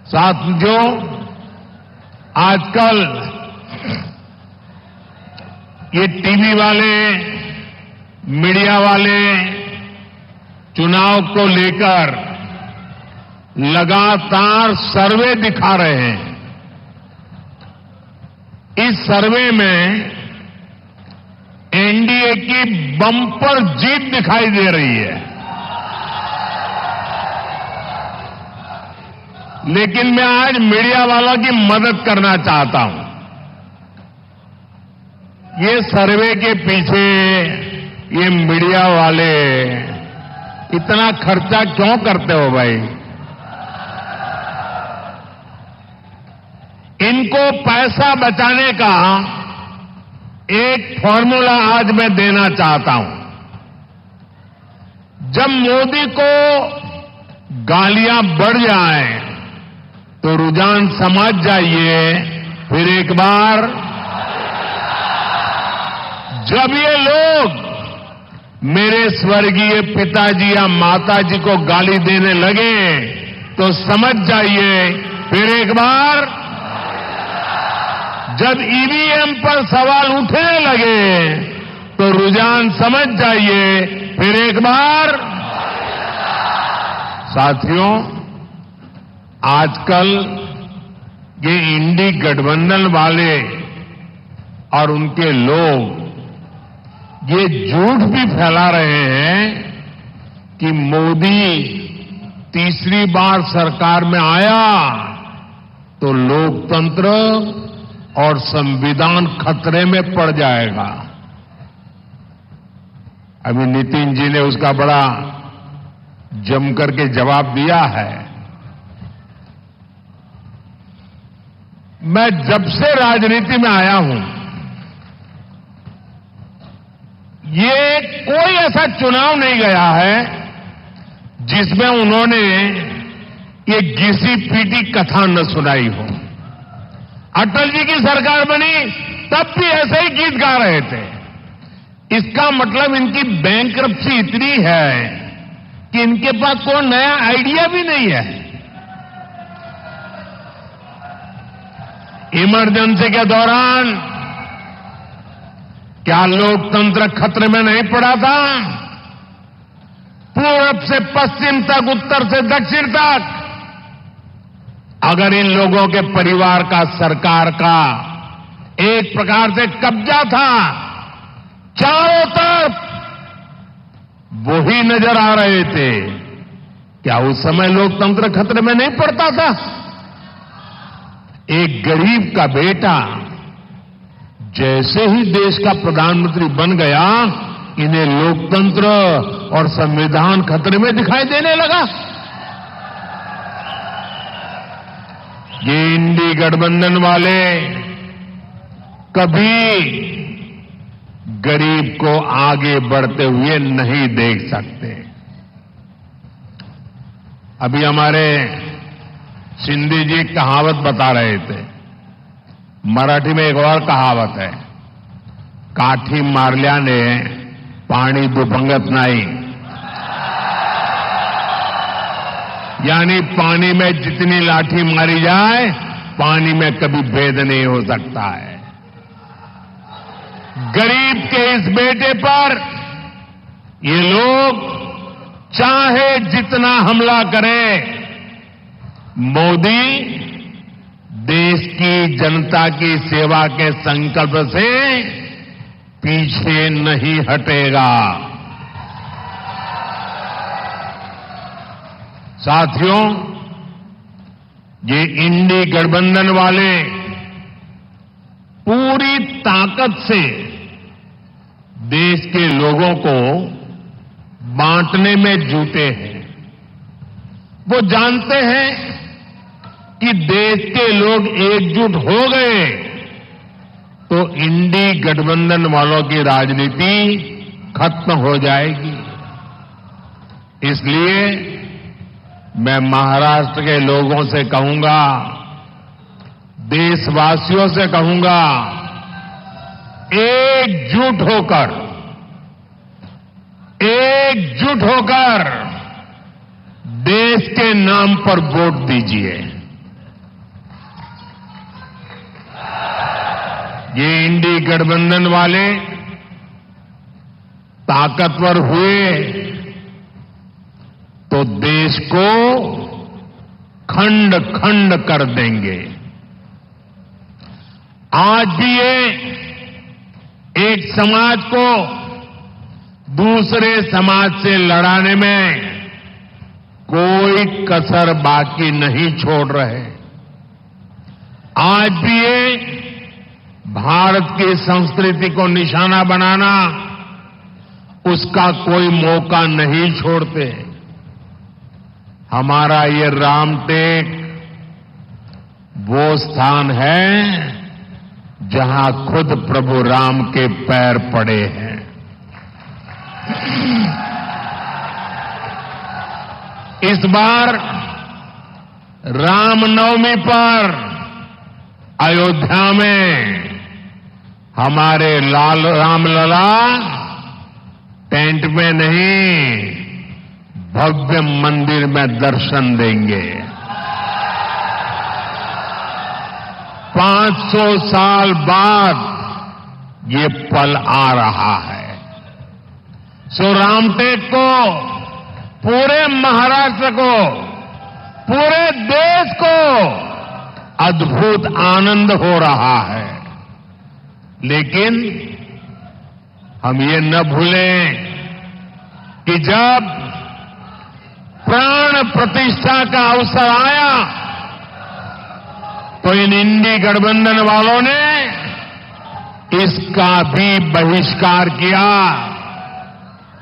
साथियों, आजकल ये टीवी वाले, मीडिया वाले चुनाव को लेकर लगातार सर्वे दिखा रहे हैं। इस सर्वे में एनडीए की बम्पर जीत दिखाई दे रही है, लेकिन मैं आज मीडिया वालों की मदद करना चाहता हूं। ये सर्वे के पीछे ये मीडिया वाले इतना खर्चा क्यों करते हो भाई? इनको पैसा बचाने का एक फॉर्मूला आज मैं देना चाहता हूं। जब मोदी को गालियां बढ़ जाएं तो रुझान समझ जाइए, फिर एक बार जब ये लोग मेरे स्वर्गीय पिताजी या माताजी को गाली देने लगे तो समझ जाइए, फिर एक बार जब ईवीएम पर सवाल उठने लगे तो रुझान समझ जाइए, फिर एक बार। साथियों, आजकल ये इंडी गठबंधन वाले और उनके लोग ये झूठ भी फैला रहे हैं कि मोदी तीसरी बार सरकार में आया तो लोकतंत्र और संविधान खतरे में पड़ जाएगा। अभी नितिन जी ने उसका बड़ा जमकर के जवाब दिया है। मैं जब से राजनीति में आया हूं, ये कोई ऐसा चुनाव नहीं गया है जिसमें उन्होंने ये घिसी पीटी कथा न सुनाई हो। अटल जी की सरकार बनी तब भी ऐसे ही गीत गा रहे थे। इसका मतलब इनकी बैंकरप्सी इतनी है कि इनके पास कोई नया आइडिया भी नहीं है। इमरजेंसी के दौरान क्या लोकतंत्र खतरे में नहीं पड़ा था? पूरब से पश्चिम तक, उत्तर से दक्षिण तक, अगर इन लोगों के परिवार का सरकार का एक प्रकार से कब्जा था, चारों तरफ वही नजर आ रहे थे, क्या उस समय लोकतंत्र खतरे में नहीं पड़ता था? एक गरीब का बेटा जैसे ही देश का प्रधानमंत्री बन गया, इन्हें लोकतंत्र और संविधान खतरे में दिखाई देने लगा। ये इंडी गठबंधन वाले कभी गरीब को आगे बढ़ते हुए नहीं देख सकते। अभी हमारे शिंदे जी कहावत बता रहे थे। मराठी में एक और कहावत है, काठी मारल्याने पाणी दुभंगत नाही। यानी पानी में जितनी लाठी मारी जाए, पानी में कभी भेद नहीं हो सकता है। गरीब के इस बेटे पर ये लोग चाहे जितना हमला करें, मोदी देश की जनता की सेवा के संकल्प से पीछे नहीं हटेगा। साथियों, ये इंडी गठबंधन वाले पूरी ताकत से देश के लोगों को बांटने में जुटे हैं। वो जानते हैं कि देश के लोग एकजुट हो गए तो इंडी गठबंधन वालों की राजनीति खत्म हो जाएगी। इसलिए मैं महाराष्ट्र के लोगों से कहूंगा, देशवासियों से कहूंगा, एकजुट होकर देश के नाम पर वोट दीजिए। ये इंडी गठबंधन वाले ताकतवर हुए तो देश को खंड खंड कर देंगे। आज भी ये एक समाज को दूसरे समाज से लड़ाने में कोई कसर बाकी नहीं छोड़ रहे। आज भी ये भारत की संस्कृति को निशाना बनाना, उसका कोई मौका नहीं छोड़ते। हमारा ये रामटेक वो स्थान है जहां खुद प्रभु राम के पैर पड़े हैं। इस बार रामनवमी पर अयोध्या में हमारे रामलला टेंट में नहीं, भव्य मंदिर में दर्शन देंगे। 500 साल बाद ये पल आ रहा है। सो रामटेक को, पूरे महाराष्ट्र को, पूरे देश को अद्भुत आनंद हो रहा है। लेकिन हम ये न भूलें कि जब प्राण प्रतिष्ठा का अवसर आया तो इन इंडी गठबंधन वालों ने इसका भी बहिष्कार किया।